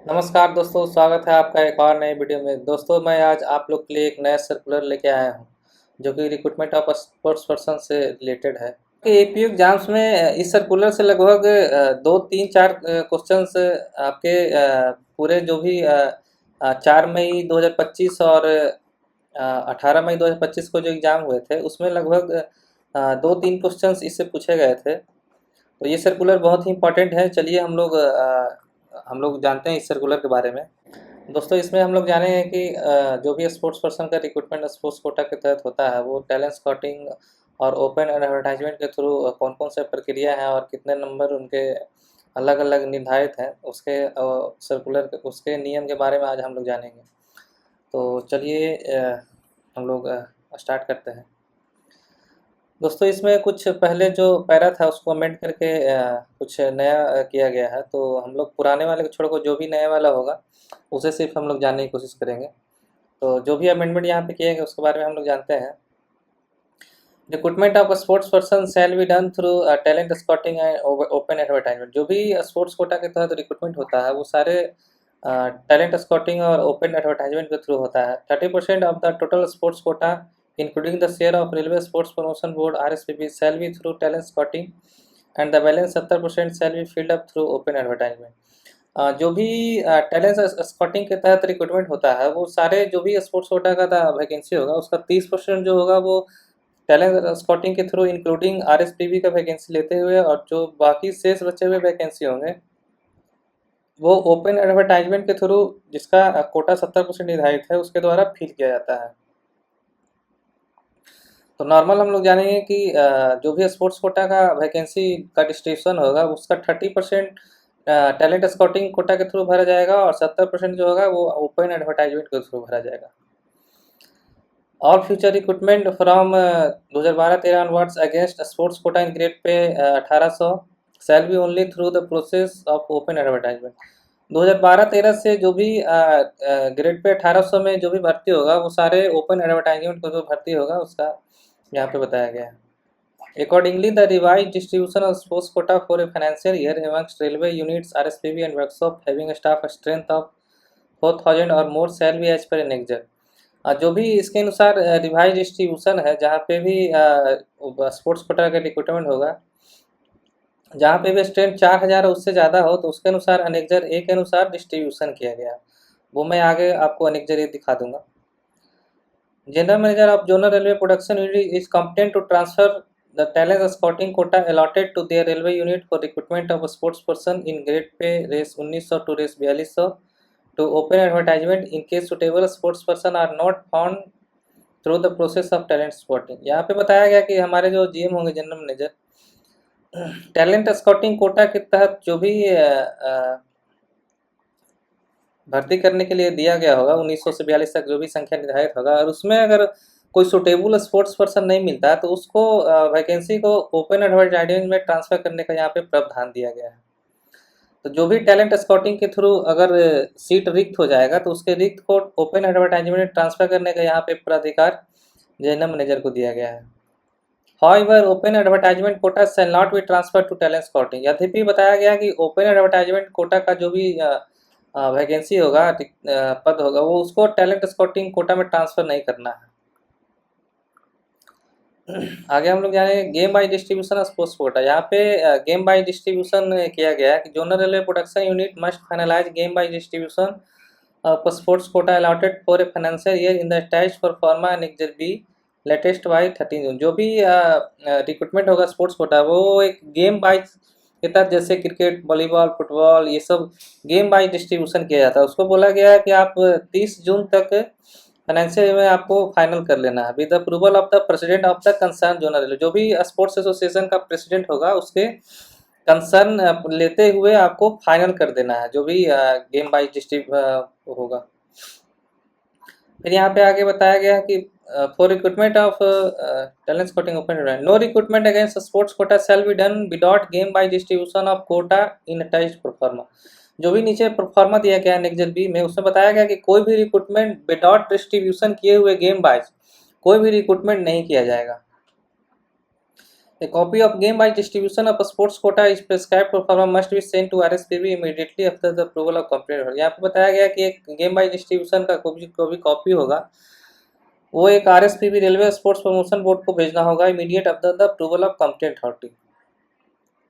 नमस्कार दोस्तों, स्वागत है आपका एक और नए वीडियो में। दोस्तों, मैं आज आप लोग के लिए एक नया सर्कुलर लेके आया हूं, जो कि रिक्रूटमेंट ऑफ स्पोर्ट्स पर्सन से रिलेटेड है। कि एपीयू एग्जाम्स में इस सर्कुलर से लगभग 2, 3, 4 क्वेश्चंस आपके पूरे जो भी 4 मई 2025 और 18 मई 2025 को जो एग्ज़ाम हुए थे, उसमें लगभग 2, 3 क्वेश्चंस इससे पूछे गए थे। तो ये सर्कुलर बहुत ही इंपॉर्टेंट है। चलिए हम लोग जानते हैं इस सर्कुलर के बारे में। दोस्तों, इसमें हम लोग जानेंगे कि जो भी स्पोर्ट्स पर्सन का रिक्रूटमेंट स्पोर्ट्स कोटा के तहत होता है, वो टैलेंट स्काउटिंग और ओपन एडवर्टाइजमेंट के थ्रू कौन कौन से प्रक्रिया है और कितने नंबर उनके अलग अलग निर्धारित हैं, उसके सर्कुलर उसके नियम के बारे में आज हम लोग जानेंगे। तो चलिए हम लोग स्टार्ट करते हैं। दोस्तों, इसमें कुछ पहले जो पैरा था उसको अमेंड करके कुछ नया किया गया है। तो हम लोग पुराने वाले को छोड़ कर जो भी नया वाला होगा उसे सिर्फ हम लोग जानने की कोशिश करेंगे। तो जो भी अमेंडमेंट यहाँ पे किए गए उसके बारे में हम लोग जानते हैं। Recruitment of sports person shall be done through talent scouting and open advertisement. जो भी स्पोर्ट्स कोटा के तहत रिक्रूटमेंट होता है वो सारे टैलेंट स्काउटिंग और ओपन एडवर्टाइजमेंट के थ्रू होता है। 30% of the total sports quota including the share of Railway Sports Promotion Board (RSPB) shall be through talent scouting and the balance 70% shall be filled up through open advertisement। जो भी talent scouting के तहत recruitment होता है वो सारे जो भी स्पोर्ट्स कोटा का वैकेंसी होगा उसका 30% जो होगा वो टैलेंट स्काउटिंग के थ्रू इंक्लूडिंग आरएसपीबी का वैकेंसी लेते हुए, और जो बाकी शेष बचे हुए वैकेंसी होंगे वो ओपन एडवर्टाइजमेंट के थ्रू, जिसका कोटा 70% निर्धारित है, उसके द्वारा फिल किया जाता है। तो नॉर्मल हम लोग जानेंगे कि जो भी स्पोर्ट्स कोटा का वैकेंसी का डिस्ट्रीब्यूशन होगा उसका 30% टैलेंट स्काउटिंग कोटा के थ्रू भरा जाएगा और 70% जो होगा वो ओपन एडवर्टाइजमेंट के थ्रू भरा जाएगा। All future recruitment from 2012-13 onwards against sports Kota in grade pay 1800 shall be only through the process of open advertisement. 2012-13 से जो भी ग्रेड पे 1800 में जो भी भर्ती होगा वो सारे ओपन एडवर्टाइजमेंट को जो भर्ती होगा उसका यहाँ पे बताया गया है। Accordingly, the revised distribution of sports quota for a financial year amongst railway units, RSPB and workshop having a staff strength of 4000 or more shall be as per annexure। जो भी इसके अनुसार रिवाइज डिस्ट्रीब्यूशन है, जहाँ पे भी sports quota का recruitment होगा, जहाँ पे भी स्ट्रेंथ 4000 उससे ज़्यादा हो, तो उसके अनुसार अनेक्जर ए के अनुसार डिस्ट्रीब्यूशन किया गया। वो मैं आगे आपको अनेक्जर ए दिखा दूंगा। General Manager of Zonal Railway Production Unit is competent to transfer the talent scouting quota allotted to their railway unit for recruitment of a sports person in grade pay race 1900 to race 4200 to open advertisement in case suitable sports person are not found through the process of talent scouting। यहाँ पे बताया गया कि हमारे जो GM होंगे, general manager, talent scouting quota के तहत जो भी भर्ती करने के लिए दिया गया होगा 1900 से 42 तक जो भी संख्या निर्धारित होगा, और उसमें अगर कोई सुटेबल स्पोर्ट्स पर्सन नहीं मिलता है तो उसको वैकेंसी को ओपन एडवर्टाइजमेंट में ट्रांसफ़र करने का यहाँ पे प्रावधान दिया गया है। तो जो भी टैलेंट स्काउटिंग के थ्रू अगर सीट रिक्त हो जाएगा तो उसके रिक्त को ओपन एडवर्टाइजमेंट में ट्रांसफ़र करने का यहाँ पे प्राधिकार जनरल मैनेजर को दिया गया है। However, open advertisement quota shall not be transferred to talent scouting। यद्यपि बताया गया कि ओपन एडवर्टाइजमेंट कोटा का जो भी वैकेंसी होगा, पद होगा, वो उसको टैलेंट स्काउटिंग कोटा में ट्रांसफ़र नहीं करना है। आगे हम लोग जानेंगे game by distribution of sports quota. यहाँ पे गेम बाय डिस्ट्रीब्यूशन किया गया है कि zonal railway production unit must finalise game by distribution of sports quota allotted for a financial year in the attached proforma annexure B latest by 13 June. जो भी recruitment होगा sports quota वो एक game buys के तहत, जैसे cricket, volleyball, football, ये सब गेम बाइज डिस्ट्रीब्यूशन किया जाता है। उसको बोला गया है कि आप 30 जून तक फाइनेंशियल में आपको फाइनल कर लेना है with approval of the president of the concern zonal. जो भी स्पोर्ट्स एसोसिएशन का प्रेसिडेंट होगा उसके कंसर्न लेते हुए आपको फाइनल कर देना है जो भी गेम बाइज डिस्ट्रीब्यूट होगा। फिर यहाँ पे आगे बताया गया है कि for recruitment of talent scouting open no recruitment against sports quota shall be done without game by distribution of quota in attached proforma. जो भी नीचे प्रोफार्मा दिया गया है एनेक्सर बी में, उसमें बताया गया कि कोई भी रिक्रूटमेंट विदाउट डिस्ट्रीब्यूशन किए हुए गेम बाय कोई भी रिक्रूटमेंट नहीं किया जाएगा। A copy of game by distribution of a sports quota is prescribed performer must be sent to RSPB immediately after the approval of complaint। यहाँ पे बताया गया कि एक गेम बाय डिस्ट्रीब्यूशन का कोई भी कॉपी होगा वो एक RSPB railway sports promotion board को भेजना होगा immediate after the approval of complaint authority.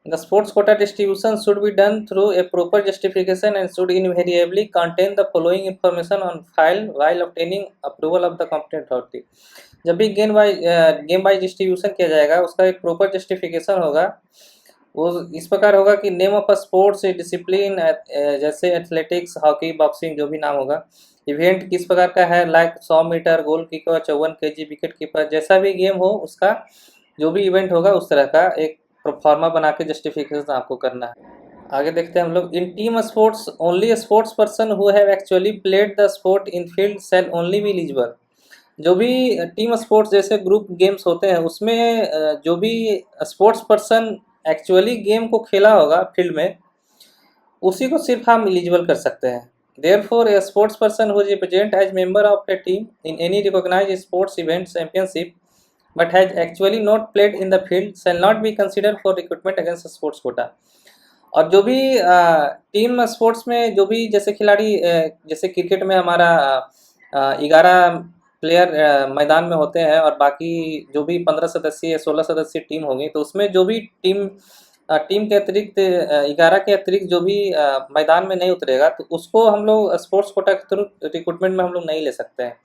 The sports quota distribution should be done through a proper justification and should invariably contain the following information on file while obtaining approval of the competent authority। जब भी game by distribution किया जाएगा उसका एक proper justification होगा। वो इस प्रकार होगा कि name of a sports discipline जैसे एथलेटिक्स, हॉकी, बॉक्सिंग जो भी नाम होगा, इवेंट किस प्रकार का है like 100 metre, goalkeeper, 54 kg, wicketkeeper, जैसा भी गेम हो उसका जो भी इवेंट होगा उस तरह का एक प्रोफार्मा बना के जस्टिफिकेशन आपको करना है। आगे देखते हैं हम लोग। In team sports only sports person who have actually played the sport in field shall only be eligible. जो भी टीम स्पोर्ट्स जैसे ग्रुप गेम्स होते हैं उसमें जो भी स्पोर्ट्स पर्सन एक्चुअली गेम को खेला होगा फील्ड में उसी को सिर्फ हम एलिजिबल कर सकते हैं। Therefore a sports person who is represent as member of a team in any recognised sports event championship but has actually not played in the field shall not be considered for recruitment against sports quota। और जो भी team sports में जो भी जैसे खिलाड़ी जैसे cricket में हमारा 11 प्लेयर मैदान में होते हैं और बाकी जो भी 15 सदस्यीय या 16 सदस्यीय टीम होगी तो उसमें जो भी टीम के अतिरिक्त 11 के अतिरिक्त जो भी मैदान में नहीं उतरेगा तो उसको हम लोग स्पोर्ट्स कोटा के थ्रू रिक्रूटमेंट में हम लोग नहीं ले सकते हैं।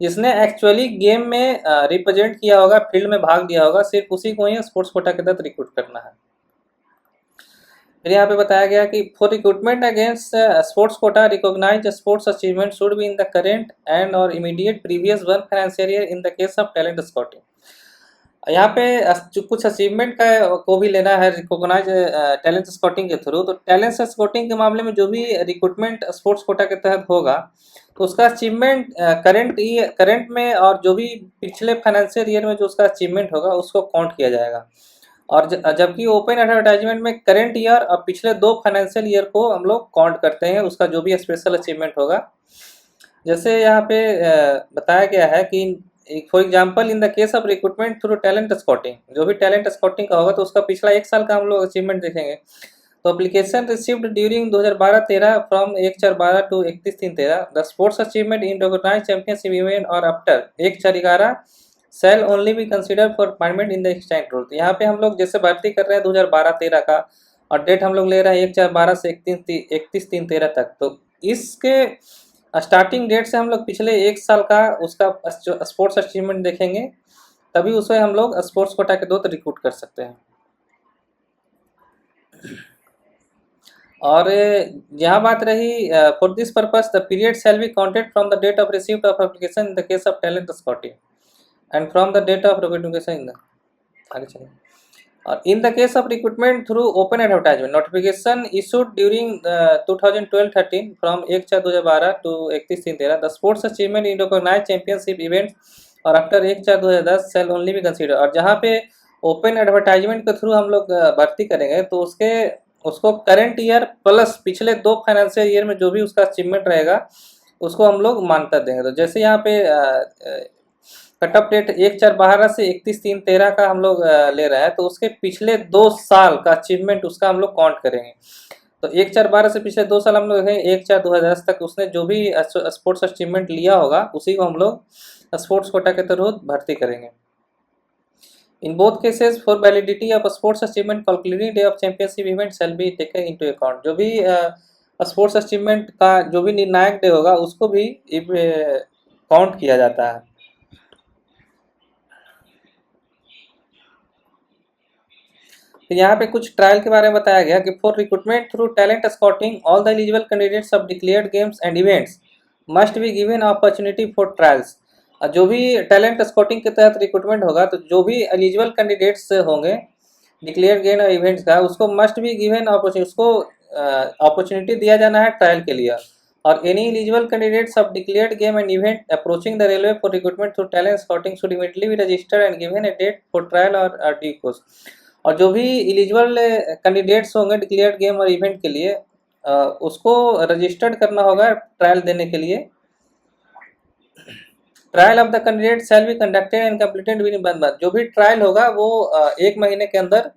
जिसने एक्चुअली गेम में रिप्रेजेंट किया होगा, फील्ड में भाग लिया होगा, सिर्फ उसी को ही स्पोर्ट्स कोटा के तहत रिक्रूट करना है। फिर यहाँ पे बताया गया कि for recruitment against sports quota recognised sports achievement should be in the current and और immediate previous 1 financial year in the case of talent scouting. यहाँ पे कुछ अचीवमेंट का को भी लेना है रिकॉग्नाइज टैलेंट स्काउटिंग के थ्रू। तो टैलेंट स्काउटिंग के मामले में जो भी रिक्रूटमेंट स्पोर्ट्स कोटा के तहत होगा तो उसका अचीवमेंट करंट में और जो भी पिछले फाइनेंशियल ईयर में जो उसका अचीवमेंट होगा उसको काउंट किया जाएगा। और जबकि ओपन एडवर्टाइजमेंट में करंट ईयर और पिछले 2 फाइनेंशियल ईयर को हम लोग काउंट करते हैं उसका जो भी स्पेशल अचीवमेंट होगा। जैसे यहाँ पे बताया गया है कि for example in the case of recruitment through talent scouting, जो भी टैलेंट स्काउटिंग का होगा तो उसका पिछला 1 साल का हम लोग अचीवमेंट देखेंगे। तो application received during 2012-13 from 1/4/12 to 31/3/13 the sports achievement in recognised championship event और after 1/4/11 shall only be consider for appointment in the extent role. यहाँ पे हम लोग जैसे भर्ती कर रहे हैं 2012-13 का और डेट हम लोग ले रहे हैं 1/4/12 से 31/3/13 तक। तो इसके स्टार्टिंग डेट से हम लोग पिछले 1 साल का उसका स्पोर्ट्स अचीवमेंट देखेंगे तभी उसे हम लोग स्पोर्ट्स कोटा के तहत रिक्रूट कर सकते हैं। और यहाँ बात रही for this purpose the period shall be counted from the date of received of application in the case of talent scouting and from the date of notification in the आगे चलिए। और in the case of recruitment through open advertisement notification issued during 2012-13 from 1/4/2012 to 31/3/13 the sports achievement in recognised championship event और after 1/4/2010 shall only be consider. और जहाँ पे open advertisement के through हम लोग भर्ती करेंगे तो उसको करंट ईयर प्लस पिछले 2 फाइनेंशियल ईयर में जो भी उसका अचीवमेंट रहेगा उसको हम लोग मान्यता देंगे। तो जैसे यहाँ पे कट ऑफ डेट 1/4/12 से 31/3/13 का हम लोग ले रहे हैं तो उसके पिछले 2 साल का अचीवमेंट उसका हम लोग काउंट करेंगे। तो 1/4/12 से पिछले 2 साल हम लोग देखेंगे 1/4/2010 तक उसने जो भी स्पोर्ट्स अचीवमेंट लिया होगा उसी को हम लोग स्पोर्ट्स कोटा के तहत भर्ती करेंगे। In both cases, for validity of a sports achievement, calculating day of championship event shall be taken into account। जो भी स्पोर्ट्स अचीवमेंट का जो भी निर्णायक डे होगा उसको भी काउंट किया जाता है। तो यहाँ पे कुछ ट्रायल के बारे में बताया गया कि for recruitment through talent scouting all the eligible candidates of declared games and events must be given opportunity for trials. जो भी टैलेंट स्काउटिंग के तहत रिक्रूटमेंट होगा तो जो भी एलिजिबल कैंडिडेट्स होंगे डिक्लेयर गेम और इवेंट्स का उसको मस्ट भी गिवन उसको अपॉर्चुनिटी दिया जाना है ट्रायल के लिए। और any eligible candidates of declared game and event approaching the railway for recruitment through talent scouting should immediately be registered and given a date for trial और ड्यू कोर्स। और जो भी एलिजिबल कैंडिडेट्स होंगे declared game और event के लिए उसको registered करना होगा ट्रायल देने के लिए। Trial of the candidate shall be conducted and completed with in 1 month. जो भी ट्रायल होगा वो 1 महीने के अंदर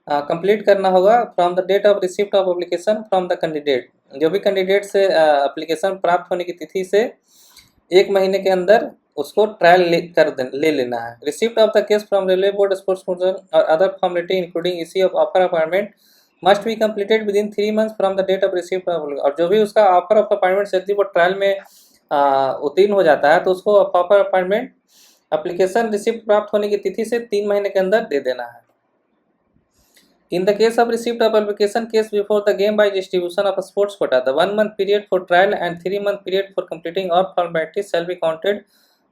कंप्लीट करना होगा from the date of receipt of application from the candidate. जो भी कैंडिडेट से एप्लीकेशन प्राप्त होने की तिथि से 1 महीने के अंदर उसको ट्रायल ले लेना है। Receipt of the case from railway board sports council और other formality including issue of offer appointment must be completed within 3 months from the date of receipt of. और जो भी उसका ऑफर ऑफ अपॉइंटमेंट यदि वो trial में उत्तीर्ण हो जाता है तो उसको ऑफर अपॉइंटमेंट एप्लीकेशन रिसिप्ट प्राप्त होने की तिथि से 3 महीने के अंदर दे देना है। In the case of receipt of application case before the game by distribution of a sports quota, the 1 month period for trial and 3 month period for completing all formalities shall be counted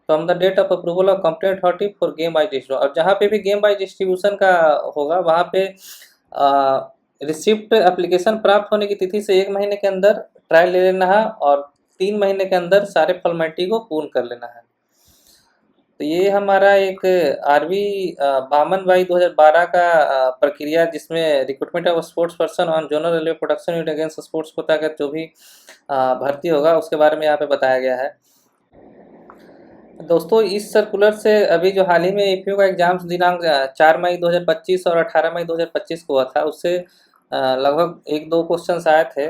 from the date of approval of competent authority for game by distribution। और जहाँ पे भी game by distribution का होगा वहाँ पे receipt application प्राप्त होने की तिथि से 1 महीने के अंदर ट्रायल ले लेना है और 3 महीने के अंदर सारे फॉर्मेलिटी को पूर्ण कर लेना है। तो ये हमारा एक आरवी 52/2012 का प्रक्रिया जिसमें recruitment of sports person on zonal railway production unit against sports quota का जो भी भर्ती होगा उसके बारे में यहाँ पे बताया गया है। दोस्तों इस सर्कुलर से अभी जो हाल ही में एपीयू का एग्जाम्स दिनांक 4 मई 2025 और 18 मई 2025 को हुआ था उससे लगभग 1-2 क्वेश्चन आए थे।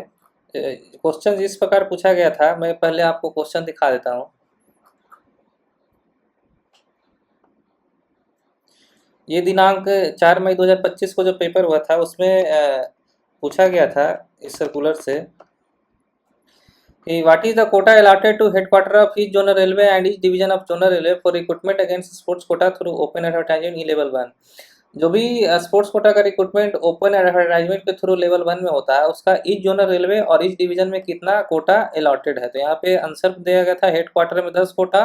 क्वेश्चन इस प्रकार पूछा गया था, मैं पहले आपको क्वेश्चन दिखा देता हूँ। ये दिनांक 4 मई 2025 को जो पेपर हुआ था उसमें पूछा गया था इस सर्कुलर से कि what is the quota allotted to headquarter of each zonal railway and each division of zonal railway for recruitment against sports quota through open advertisement in level 1। जो भी स्पोर्ट्स कोटा का रिक्रूटमेंट ओपन एडवर्टाइजमेंट के through level 1 में होता है उसका each zonal railway और each division में कितना कोटा अलॉटेड है। तो यहाँ पे आंसर दिया गया था हेडक्वार्टर में 10 कोटा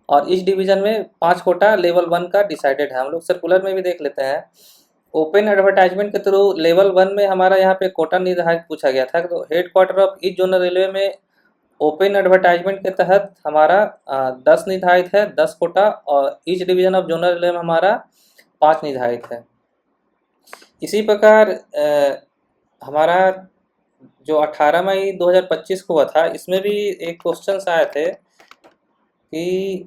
और इस डिवीजन में 5 कोटा लेवल 1 का डिसाइडेड है। हम लोग सर्कुलर में भी देख लेते हैं। ओपन एडवर्टाइजमेंट के थ्रू लेवल 1 में हमारा यहाँ पे कोटा निर्धारित पूछा गया था। तो headquarter of each zonal railway में ओपन एडवर्टाइजमेंट के तहत हमारा 10 निर्धारित है, 10 कोटा, और each division of zonal railway में हमारा 5 निर्धारित है। इसी प्रकार हमारा जो 18 मई 2025 को हुआ था इसमें भी एक क्वेश्चन आए थे कि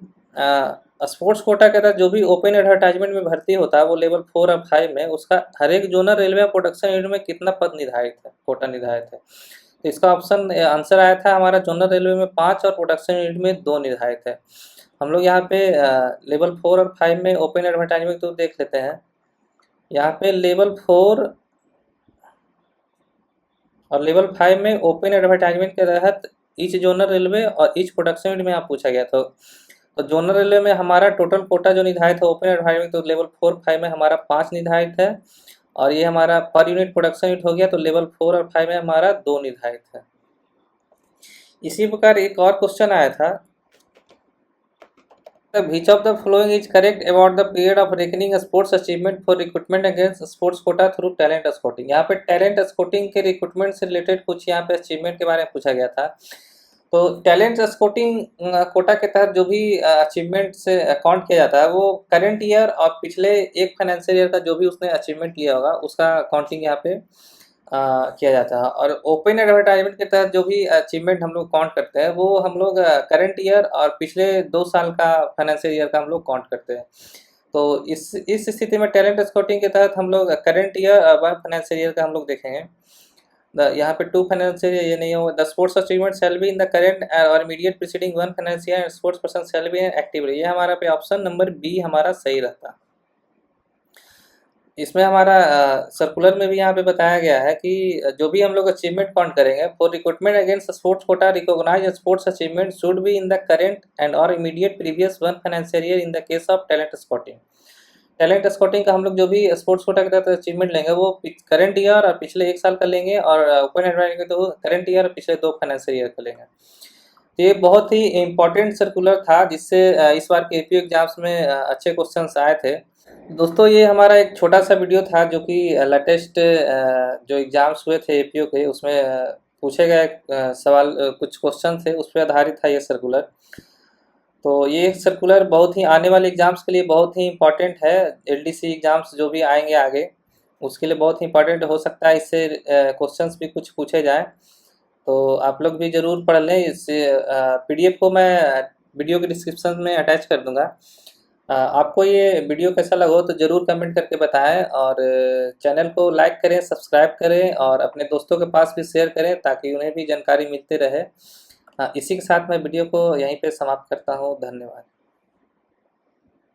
स्पोर्ट्स कोटा के तहत जो भी ओपन एडवर्टाइजमेंट में भर्ती होता है वो लेवल 4 और 5 में उसका हर एक जोनल रेलवे प्रोडक्शन यूनिट में कितना पद निर्धारित है, कोटा निर्धारित है। तो इसका ऑप्शन आंसर आया था हमारा जोनल रेलवे में 5 और प्रोडक्शन यूनिट में 2 निर्धारित है। हम लोग यहाँ पे लेवल 4 और 5 में ओपन एडवर्टाइजमेंट तो देख लेते हैं। यहाँ पे लेवल 4 और लेवल 5 में ओपन एडवर्टाइजमेंट के तहत ईच जोनल रेलवे और ईच प्रोडक्शन यूनिट में आप पूछा गया था। तो जोनल रेलवे में हमारा टोटल कोटा जो निर्धारित है ओपन एडवर्टाइजमेंट तो लेवल 4-5 में हमारा 5 निर्धारित है और ये हमारा पर यूनिट प्रोडक्शन यूनिट हो गया तो लेवल 4 और 5 में हमारा 2 निर्धारित है। इसी प्रकार एक और क्वेश्चन आया था, which of the following is correct about the period of reckoning sports achievement for recruitment against sports quota through talent scouting। यहाँ पे टैलेंट स्काउटिंग के रिक्रूटमेंट से रिलेटेड कुछ यहाँ पे अचीवमेंट के बारे में पूछा गया था। तो टैलेंट स्काउटिंग कोटा के तहत जो भी अचीवमेंट से काउंट किया जाता है वो करंट ईयर और पिछले एक फाइनेंशियल ईयर का जो भी उसने अचीवमेंट लिया होगा उसका काउंटिंग यहाँ पे किया जाता है। और ओपन एडवर्टाइजमेंट के तहत जो भी अचीवमेंट हम लोग काउंट करते हैं वो हम लोग करंट ईयर और पिछले 2 साल का फाइनेंशियल ईयर का हम लोग काउंट करते हैं। तो इस स्थिति में टैलेंट स्काउटिंग के तहत हम लोग करंट ईयर और 1 फाइनेंशियल ईयर का हम लोग देखेंगे। यहाँ पे 2 फाइनेंशियल ईयर ये नहीं होगा। The sports achievement shall be in the current और immediate preceding 1 financial year and sports person shall be active. ये हमारा पे ऑप्शन नंबर बी हमारा सही रहता। इसमें हमारा सर्कुलर में भी यहाँ पे बताया गया है कि जो भी हम लोग अचीवमेंट काउंट करेंगे for recruitment against sports quota recognise sports achievement should be in the current and और immediate previous 1 financial year in the case of talent scouting. Talent scouting का हम लोग जो भी स्पोर्ट्स कोटा के तहत अचीवमेंट लेंगे वो करंट ईयर और पिछले 1 साल का लेंगे और ओपन एडवर्टाइजमेंट तो करंट ईयर और पिछले 2 फाइनेंशियल ईयर का लेंगे। तो ये बहुत ही इम्पोर्टेंट सर्कुलर था जिससे इस बार के एपीयू एग्जाम्स में अच्छे क्वेश्चन आए थे। दोस्तों ये हमारा एक छोटा सा वीडियो था जो कि लेटेस्ट जो एग्जाम्स हुए थे एपीयू के उसमें पूछे गए सवाल कुछ क्वेश्चन थे उस पर आधारित था ये सर्कुलर। तो ये सर्कुलर बहुत ही आने वाले एग्जाम्स के लिए बहुत ही इम्पोर्टेंट है। एलडीसी एग्जाम्स जो भी आएंगे आगे उसके लिए बहुत ही इम्पोर्टेंट हो सकता है, इससे क्वेश्चंस भी कुछ पूछे जाएँ। तो आप लोग भी ज़रूर पढ़ लें। इस पीडीएफ को मैं वीडियो के डिस्क्रिप्शन में अटैच कर दूंगा। आपको ये वीडियो कैसा लगा हो तो ज़रूर कमेंट करके बताएं, और चैनल को लाइक करें, सब्सक्राइब करें और अपने दोस्तों के पास भी शेयर करें ताकि उन्हें भी जानकारी मिलती रहे। इसी के साथ मैं वीडियो को यहीं पे समाप्त करता हूँ। धन्यवाद।